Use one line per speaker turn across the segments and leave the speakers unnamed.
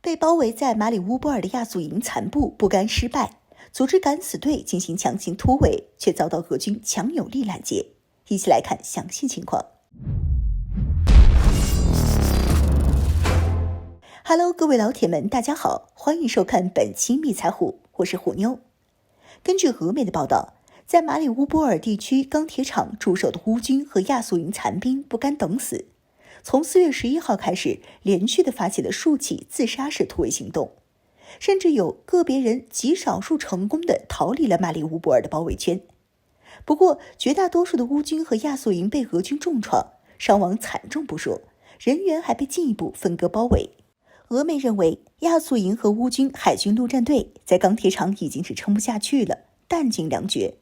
被包围在马里乌波尔的亚速营残部不甘失败，组织敢死队进行强行突围，却遭到俄军强有力拦截。一起来看详细情况。Hello， 各位老铁们，大家好，欢迎收看本期密财虎，我是虎妞。根据俄媒的报道，在马里乌波尔地区钢铁厂驻守的乌军和亚速营残兵不甘等死，从4月11号开始，连续的发起了数起自杀式突围行动，甚至有个别人极少数成功的逃离了马里乌波尔的包围圈。不过，绝大多数的乌军和亚速营被俄军重创，伤亡惨重不说，人员还被进一步分割包围。俄媒认为，亚速营和乌军海军陆战队在钢铁厂已经是撑不下去了，弹尽粮绝。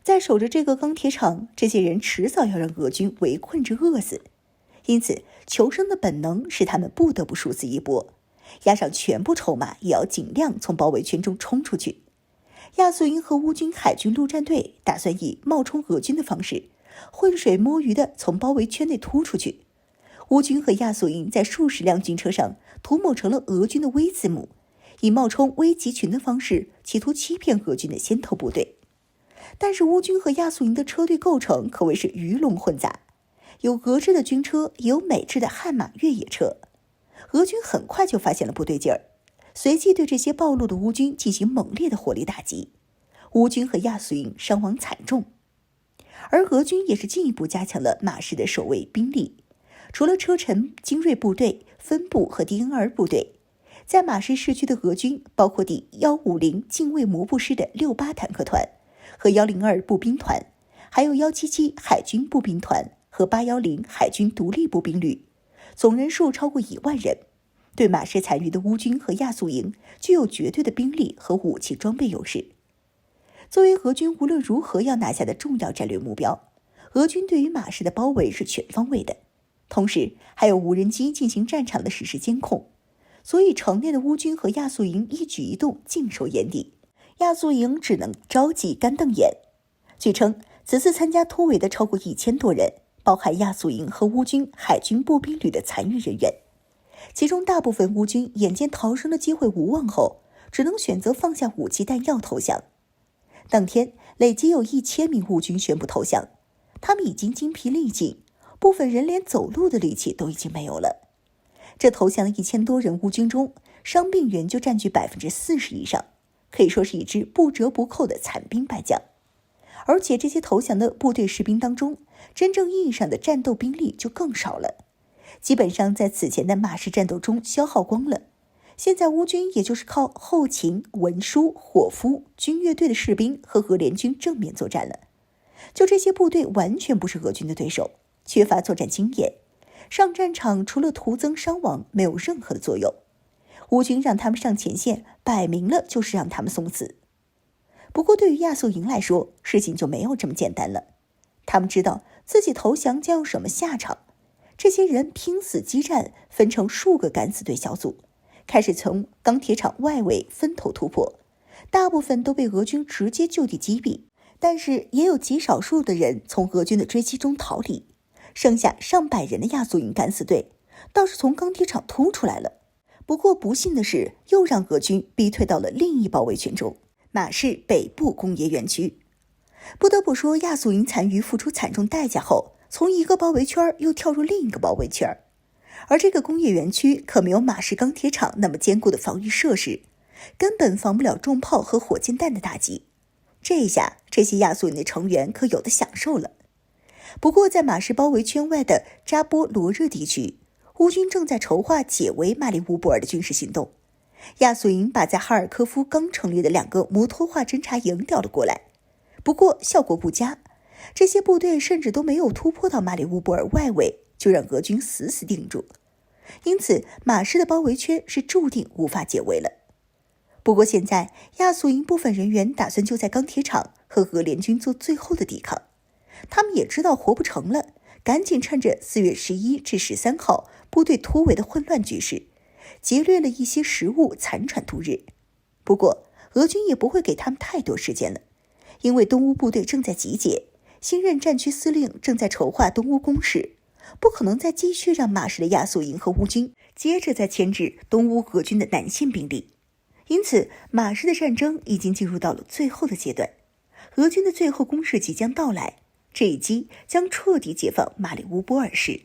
在守着这个钢铁厂，这些人迟早要让俄军围困至饿死。因此，求生的本能使他们不得不殊死一搏，押上全部筹码，也要尽量从包围圈中冲出去。亚速营和乌军海军陆战队打算以冒充俄军的方式，浑水摸鱼地从包围圈内突出去。乌军和亚速营在数十辆军车上涂抹成了俄军的 V 字母，以冒充微集群的方式，企图欺骗俄军的先头部队。但是乌军和亚速营的车队构成可谓是鱼龙混杂，有俄制的军车，也有美制的悍马越野车。俄军很快就发现了不对劲儿，随即对这些暴露的乌军进行猛烈的火力打击，乌军和亚速营伤亡惨重。而俄军也是进一步加强了马市的守卫兵力，除了车臣精锐部队、分部和 DNR 部队，在马市市区的俄军包括第150近卫摩步师的68坦克团和102步兵团，还有177海军步兵团和810海军独立步兵旅，总人数超过1万人。对马市残余的乌军和亚速营具有绝对的兵力和武器装备优势。作为俄军无论如何要拿下的重要战略目标，俄军对于马市的包围是全方位的，同时还有无人机进行战场的实时监控，所以城内的乌军和亚速营一举一动尽收眼底，亚速营只能着急干瞪眼。据称，此次参加突围的超过1000多人，包含亚速营和乌军海军步兵旅的残余人员，其中大部分乌军眼见逃生的机会无望后，只能选择放下武器弹药投降。当天累计有1000名乌军宣布投降，他们已经精疲力尽，部分人连走路的力气都已经没有了。这投降的1000多人乌军中，伤病员就占据40%以上，可以说是一支不折不扣的残兵败将。而且这些投降的部队士兵当中，真正意义上的战斗兵力就更少了，基本上在此前的马市战斗中消耗光了。现在乌军也就是靠后勤、文书、伙夫、军乐队的士兵和俄联军正面作战了。就这些部队完全不是俄军的对手，缺乏作战经验，上战场除了徒增伤亡没有任何的作用。乌军让他们上前线，摆明了就是让他们送死。不过对于亚速营来说，事情就没有这么简单了。他们知道自己投降将有什么下场，这些人拼死激战，分成数个敢死队小组，开始从钢铁厂外围分头突破，大部分都被俄军直接就地击毙，但是也有极少数的人从俄军的追击中逃离。剩下上百人的亚速营敢死队倒是从钢铁厂突出来了，不过不幸的是，又让俄军逼退到了另一包围圈中，马市北部工业园区。不得不说，亚速营残余付出惨重代价后，从一个包围圈又跳入另一个包围圈，而这个工业园区可没有马市钢铁厂那么坚固的防御设施，根本防不了重炮和火箭弹的打击。这一下，这些亚速营的成员可有的享受了。不过在马市包围圈外的扎波罗热地区，乌军正在筹划解围马里乌波尔的军事行动。亚速营把在哈尔科夫刚成立的2个摩托化侦察营调了过来，不过效果不佳，这些部队甚至都没有突破到马里乌波尔外围，就让俄军死死定住。因此马市的包围圈是注定无法解围了。不过现在亚速营部分人员打算就在钢铁厂和俄联军做最后的抵抗，他们也知道活不成了，赶紧趁着4月11至13号部队突围的混乱局势，劫掠了一些食物，残喘度日。不过俄军也不会给他们太多时间了，因为东乌部队正在集结，新任战区司令正在筹划东乌攻势，不可能再继续让马市的亚速营和乌军接着再牵制东乌俄军的南线兵力。因此，马市的战争已经进入到了最后的阶段，俄军的最后攻势即将到来，这一击将彻底解放马里乌波尔市。